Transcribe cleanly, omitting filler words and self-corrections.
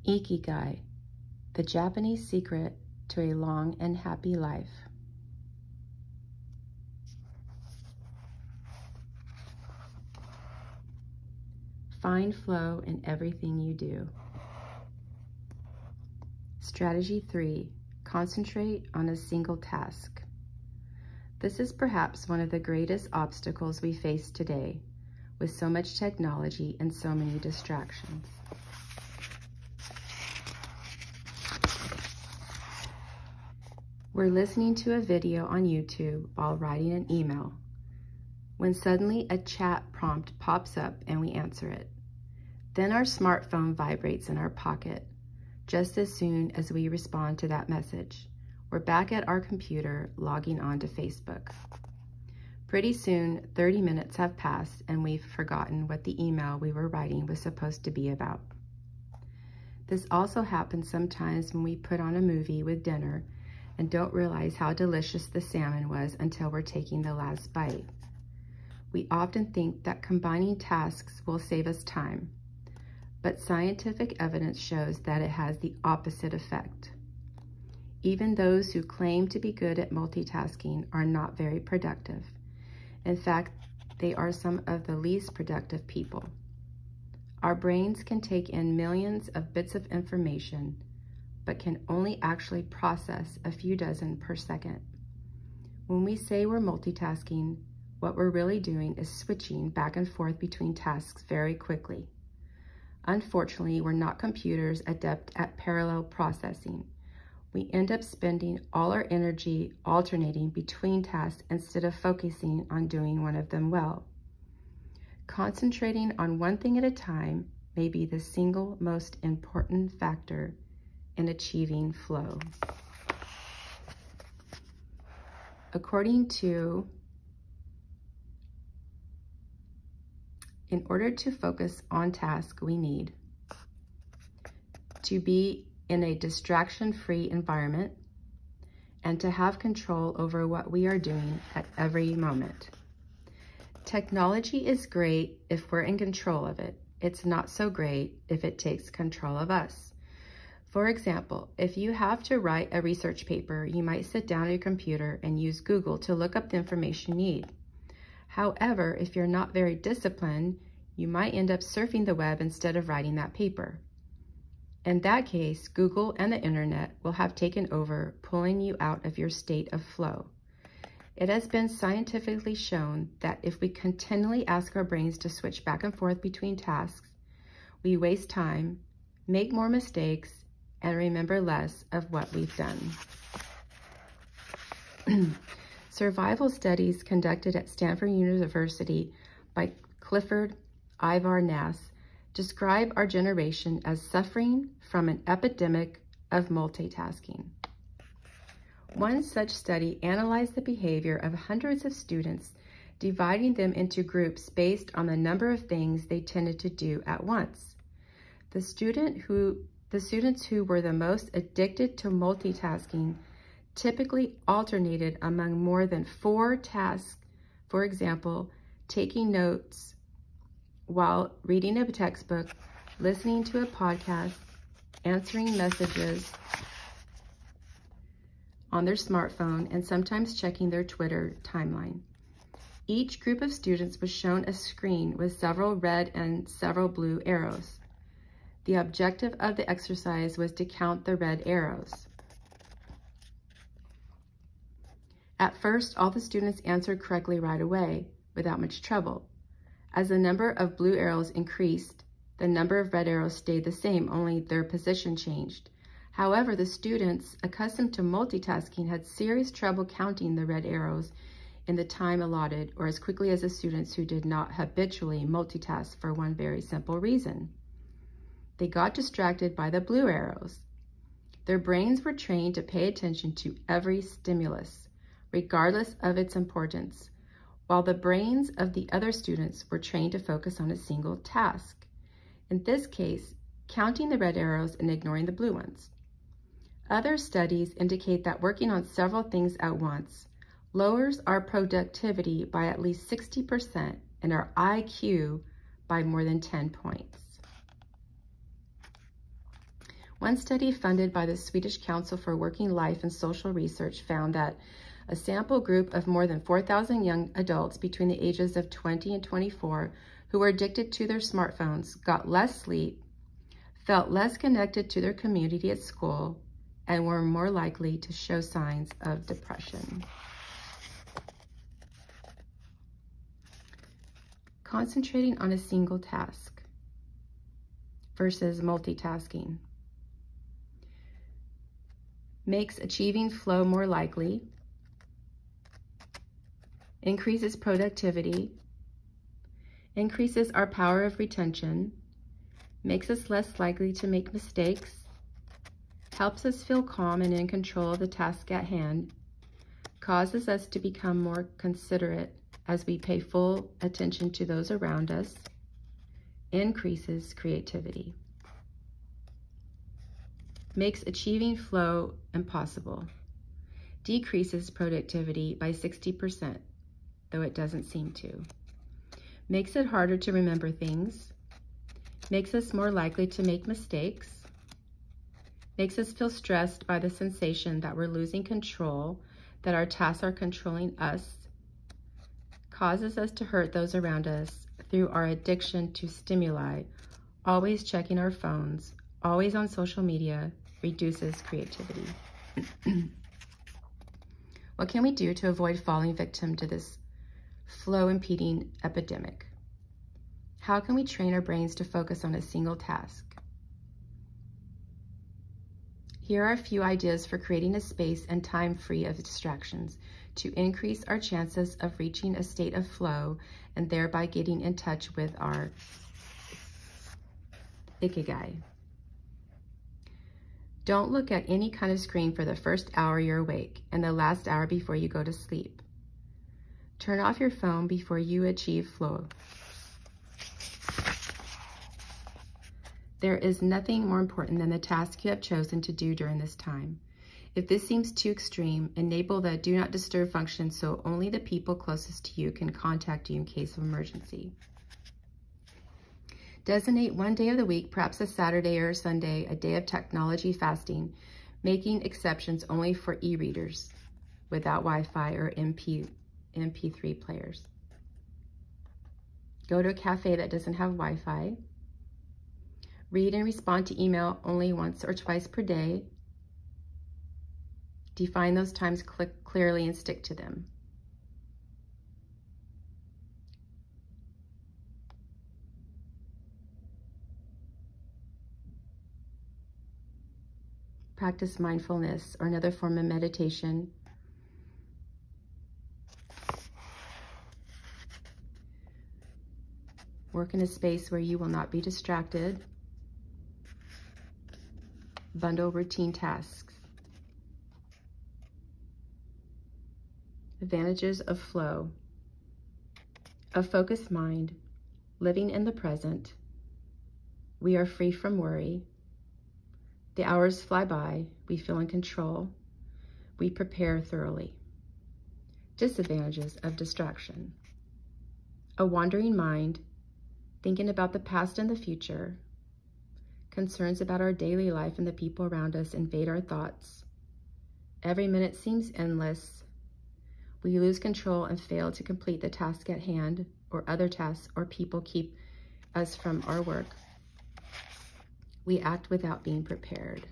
Ikigai, the Japanese secret to a long and happy life. Find flow in everything you do. Strategy 3, concentrate on a single task. This is perhaps one of the greatest obstacles we face today, with so much technology and so many distractions. We're listening to a video on YouTube while writing an email, when suddenly a chat prompt pops up and we answer it. Then our smartphone vibrates in our pocket. Just as soon as we respond to that message, we're back at our computer logging on to Facebook. Pretty soon, 30 minutes have passed and we've forgotten what the email we were writing was supposed to be about. This also happens sometimes when we put on a movie with dinner and don't realize how delicious the salmon was until we're taking the last bite. We often think that combining tasks will save us time, but scientific evidence shows that it has the opposite effect. Even those who claim to be good at multitasking are not very productive. In fact, they are some of the least productive people. Our brains can take in millions of bits of information, but can only actually process a few dozen per second. When we say we're multitasking, what we're really doing is switching back and forth between tasks very quickly. Unfortunately, we're not computers adept at parallel processing. We end up spending all our energy alternating between tasks instead of focusing on doing one of them well. Concentrating on one thing at a time may be the single most important factor in achieving flow. According to, in order to focus on task, we need to be in a distraction-free environment and to have control over what we are doing at every moment. Technology is great if we're in control of it. It's not so great if it takes control of us. For example, if you have to write a research paper, you might sit down at your computer and use Google to look up the information you need. However, if you're not very disciplined, you might end up surfing the web instead of writing that paper. In that case, Google and the internet will have taken over, pulling you out of your state of flow. It has been scientifically shown that if we continually ask our brains to switch back and forth between tasks, we waste time, make more mistakes, and remember less of what we've done. Survival studies conducted at Stanford University by Clifford Ivar Nass describe our generation as suffering from an epidemic of multitasking. One such study analyzed the behavior of hundreds of students, dividing them into groups based on the number of things they tended to do at once. The students who were the most addicted to multitasking typically alternated among more than 4 tasks, for example, taking notes while reading a textbook, listening to a podcast, answering messages on their smartphone, and sometimes checking their Twitter timeline. Each group of students was shown a screen with several red and several blue arrows. The objective of the exercise was to count the red arrows. At first, all the students answered correctly right away, without much trouble. As the number of blue arrows increased, the number of red arrows stayed the same, only their position changed. However, the students accustomed to multitasking had serious trouble counting the red arrows in the time allotted, or as quickly as the students who did not habitually multitask for one very simple reason. They got distracted by the blue arrows. Their brains were trained to pay attention to every stimulus, regardless of its importance, while the brains of the other students were trained to focus on a single task. In this case, counting the red arrows and ignoring the blue ones. Other studies indicate that working on several things at once lowers our productivity by at least 60% and our IQ by more than 10 points. One study funded by the Swedish Council for Working Life and Social Research found that a sample group of more than 4,000 young adults between the ages of 20 and 24 who were addicted to their smartphones got less sleep, felt less connected to their community at school, and were more likely to show signs of depression. Concentrating on a single task versus multitasking makes achieving flow more likely, increases productivity, increases our power of retention, makes us less likely to make mistakes, helps us feel calm and in control of the task at hand, causes us to become more considerate as we pay full attention to those around us, increases creativity, makes achieving flow impossible, decreases productivity by 60%, though it doesn't seem to, makes it harder to remember things, makes us more likely to make mistakes, makes us feel stressed by the sensation that we're losing control, that our tasks are controlling us, causes us to hurt those around us through our addiction to stimuli, always checking our phones, always on social media, reduces creativity. What can we do to avoid falling victim to this flow-impeding epidemic? How can we train our brains to focus on a single task? Here are a few ideas for creating a space and time free of distractions to increase our chances of reaching a state of flow and thereby getting in touch with our ikigai. Don't look at any kind of screen for the first hour you're awake and the last hour before you go to sleep. Turn off your phone before you achieve flow. There is nothing more important than the task you have chosen to do during this time. If this seems too extreme, enable the do not disturb function so only the people closest to you can contact you in case of emergency. Designate one day of the week, perhaps a Saturday or a Sunday, a day of technology fasting, making exceptions only for e-readers without Wi-Fi or MP3 players. Go to a cafe that doesn't have Wi-Fi. Read and respond to email only once or twice per day. Define those times clearly and stick to them. Practice mindfulness or another form of meditation. Work in a space where you will not be distracted. Bundle routine tasks. Advantages of flow. A focused mind, living in the present. We are free from worry. The hours fly by, we feel in control. We prepare thoroughly. Disadvantages of distraction. A wandering mind, thinking about the past and the future. Concerns about our daily life and the people around us invade our thoughts. Every minute seems endless. We lose control and fail to complete the task at hand, or other tasks or people keep us from our work. We act without being prepared.